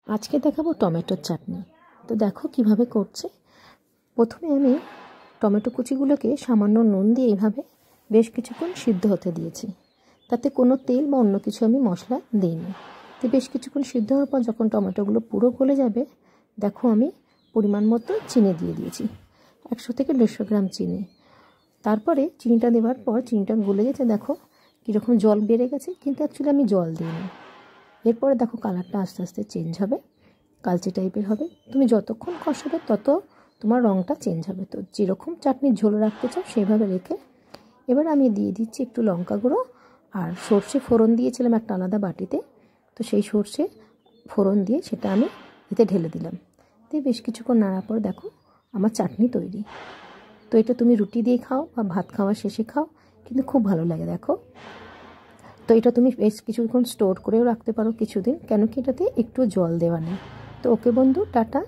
আজকে দেখাবো টমেটোর চাটনি। তো দেখো কিভাবে করছে। প্রথমে আমি টমেটো কুচিগুলোকে সামান্য নুন দিয়ে এইভাবে বেশ কিছুক্ষণ সিদ্ধ হতে দিয়েছি। তাতে কোনো তেল বা অন্য কিছু আমি মশলা দিইনি। তো বেশ কিছুক্ষণ সিদ্ধ হওয়ার পর যখন টমেটোগুলো পুরো গলে যাবে, দেখো আমি পরিমাণ মতো চিনি দিয়ে দিয়েছি, 100 থেকে 150 গ্রাম চিনি। তারপরে চিনিটা দেওয়ার পর চিনিটা গলে গেছে, দেখো কীরকম জল বেড়ে গেছে, কিন্তু অ্যাকচুয়ালি আমি জল দিইনি। এরপরে দেখো কালারটা আস্তে আস্তে চেঞ্জ হবে, কালচে টাইপের হবে। তুমি যতক্ষণ কষাবে তত তোমার রঙটা চেঞ্জ হবে। তো যেরকম চাটনির ঝোল রাখতে চাও সেইভাবে রেখে এবার আমি দিয়ে দিচ্ছি একটু লঙ্কা গুঁড়ো আর সর্ষে ফোড়ন দিয়েছিলাম একটা আলাদা বাটিতে। তো সেই সর্ষে ফোড়ন দিয়ে সেটা আমি এতে ঢেলে দিলাম। দিয়ে বেশ কিছুক্ষণ নাড়ার পর দেখো আমার চাটনি তৈরি। তো এটা তুমি রুটি দিয়ে খাও বা ভাত খাওয়ার শেষে খাও, কিন্তু খুব ভালো লাগে। দেখো, তো এটা তুমি বেশ কিছুক্ষণ স্টোর করেও রাখতে পারো কিছুদিন, কেন কি এটাতে একটু জল দেওয়া নেই। তো ওকে বন্ধু, টাটা।